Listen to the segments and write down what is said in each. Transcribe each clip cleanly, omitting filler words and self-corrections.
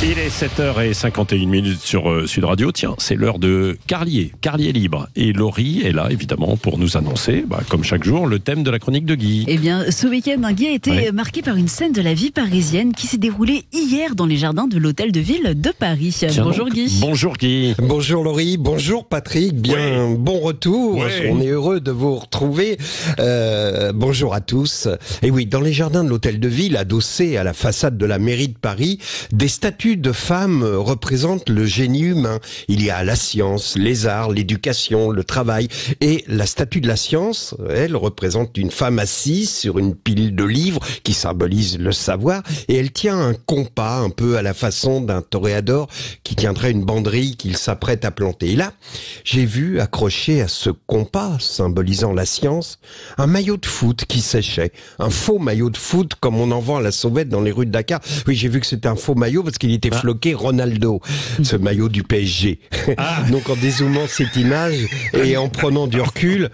Il est 7h51 sur Sud Radio. Tiens, c'est l'heure de Carlier Libre. Et Laurie est là, évidemment, pour nous annoncer, comme chaque jour, le thème de la chronique de Guy. Eh bien, ce week-end, Guy a été marqué par une scène de la vie parisienne qui s'est déroulée hier dans les jardins de l'hôtel de ville de Paris. Tiens, bonjour Guy. Bonjour Guy. Bonjour Laurie, bonjour Patrick, bon retour. On est heureux de vous retrouver. Bonjour à tous. Et oui, dans les jardins de l'hôtel de ville, adossés à la façade de la mairie de Paris, des statues de femmes représentent le génie humain. Il y a la science, les arts, l'éducation, le travail. Et la statue de la science, elle représente une femme assise sur une pile de livres qui symbolise le savoir. Et elle tient un compas un peu à la façon d'un toréador qui tiendrait une banderille qu'il s'apprête à planter. Et là, j'ai vu accroché à ce compas symbolisant la science, un maillot de foot qui séchait. Un faux maillot de foot comme on en vend à la sauvette dans les rues de Dakar. Oui, j'ai vu que c'était un faux maillot parce qu'il était floqué Ronaldo, ce maillot du PSG. Donc en dézoomant cette image et en prenant du recul,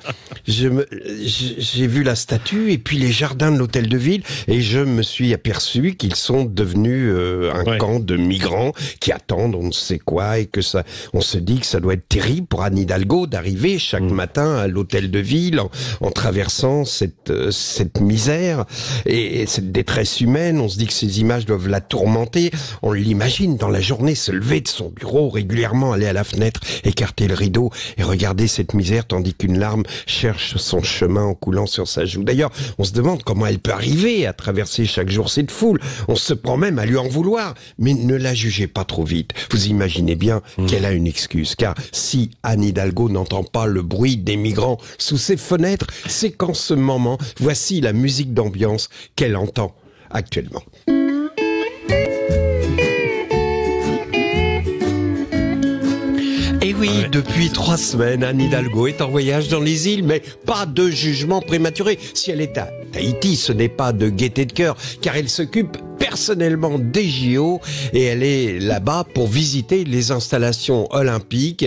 j'ai vu la statue et puis les jardins de l'hôtel de ville et je me suis aperçu qu'ils sont devenus un camp de migrants qui attendent on ne sait quoi et que ça, on se dit que ça doit être terrible pour Anne Hidalgo d'arriver chaque matin à l'hôtel de ville en traversant cette misère et cette détresse humaine. On se dit que ces images doivent la tourmenter. On l'imagine dans la journée se lever de son bureau, régulièrement aller à la fenêtre, écarter le rideau et regarder cette misère tandis qu'une larme cherche son chemin en coulant sur sa joue. D'ailleurs, on se demande comment elle peut arriver à traverser chaque jour cette foule. On se prend même à lui en vouloir. Mais ne la jugez pas trop vite. Vous imaginez bien qu'elle a une excuse. Car si Anne Hidalgo n'entend pas le bruit des migrants sous ses fenêtres, c'est qu'en ce moment, voici la musique d'ambiance qu'elle entend actuellement. Et oui, depuis 3 semaines, Anne Hidalgo est en voyage dans les îles, mais pas de jugement prématuré. Si elle est à Tahiti, ce n'est pas de gaieté de cœur, car elle s'occupe personnellement des JO et elle est là-bas pour visiter les installations olympiques.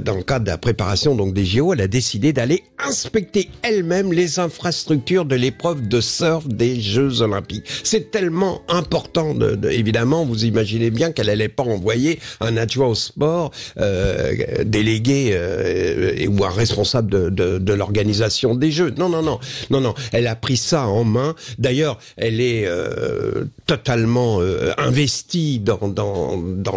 Dans le cadre de la préparation donc des JO, elle a décidé d'aller inspecter elle-même les infrastructures de l'épreuve de surf des Jeux Olympiques. C'est tellement important, évidemment, vous imaginez bien qu'elle n'allait pas envoyer un adjoint au sport délégué ou un responsable de l'organisation des Jeux. Non, elle a pris ça en main. D'ailleurs, elle est totalement investie dans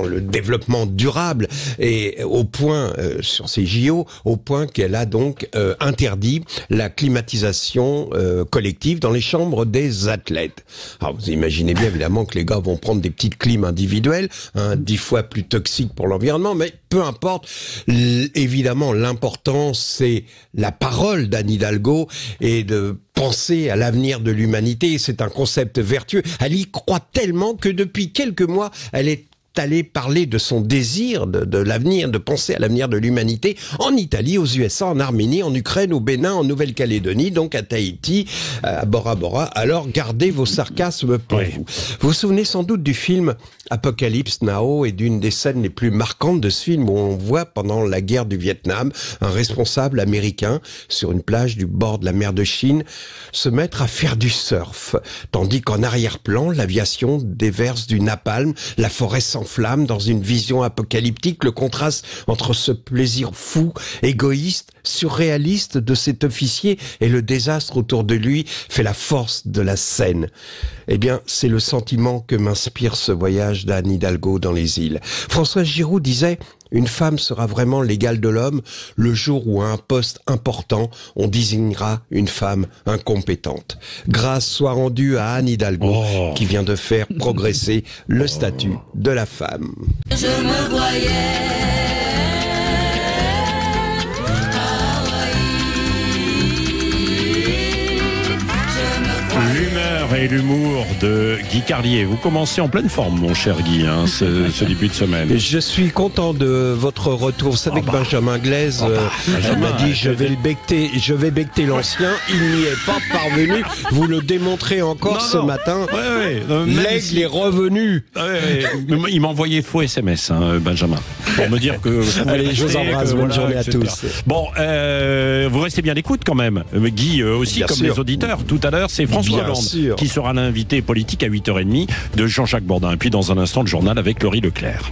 le développement durable et au point, sur ces JO, au point qu'elle a donc interdit la climatisation collective dans les chambres des athlètes. Alors vous imaginez bien évidemment que les gars vont prendre des petites clims individuelles, 10 fois plus toxiques pour l'environnement, mais peu importe. Évidemment, l'important, c'est la parole d'Anne Hidalgo et de penser à l'avenir de l'humanité. C'est un concept vertueux. Elle y croit tellement que depuis quelques mois, elle est allée parler de son désir de l'avenir, de penser à l'avenir de l'humanité en Italie, aux USA, en Arménie, en Ukraine, au Bénin, en Nouvelle-Calédonie, donc à Tahiti, à Bora Bora. Alors gardez vos sarcasmes pour vous. Vous vous souvenez sans doute du film Apocalypse Now et d'une des scènes les plus marquantes de ce film où on voit pendant la guerre du Vietnam un responsable américain sur une plage du bord de la mer de Chine se mettre à faire du surf, tandis qu'en arrière-plan, l'aviation déverse du napalm, la forêt s'enflamme dans une vision apocalyptique. Le contraste entre ce plaisir fou, égoïste, surréaliste de cet officier et le désastre autour de lui fait la force de la scène. Eh bien, c'est le sentiment que m'inspire ce voyage d'Anne Hidalgo dans les îles. François Giroud disait « Une femme sera vraiment l'égale de l'homme le jour où à un poste important, on désignera une femme incompétente. » Grâce soit rendue à Anne Hidalgo, qui vient de faire progresser le statut de la femme. Je me voyais L'humeur et l'humour de Guy Carlier. Vous commencez en pleine forme, mon cher Guy, ce début de semaine. Je suis content de votre retour. Vous savez que Benjamin Glaise m'a dit je vais becter l'ancien. Il n'y est pas parvenu. Vous le démontrez encore ce matin. L'aigle est revenu. Il m'a envoyé faux SMS, Benjamin, pour me dire que... Allez, je vous embrasse. Bonne journée à tous. Bon, vous restez bien d'écoute quand même. Guy aussi, bien comme sûr. Les auditeurs. Tout à l'heure, c'est François Hollande qui sera l'invité politique à 8h30 de Jean-Jacques Bourdin. Et puis dans un instant, le journal avec Laurie Leclerc.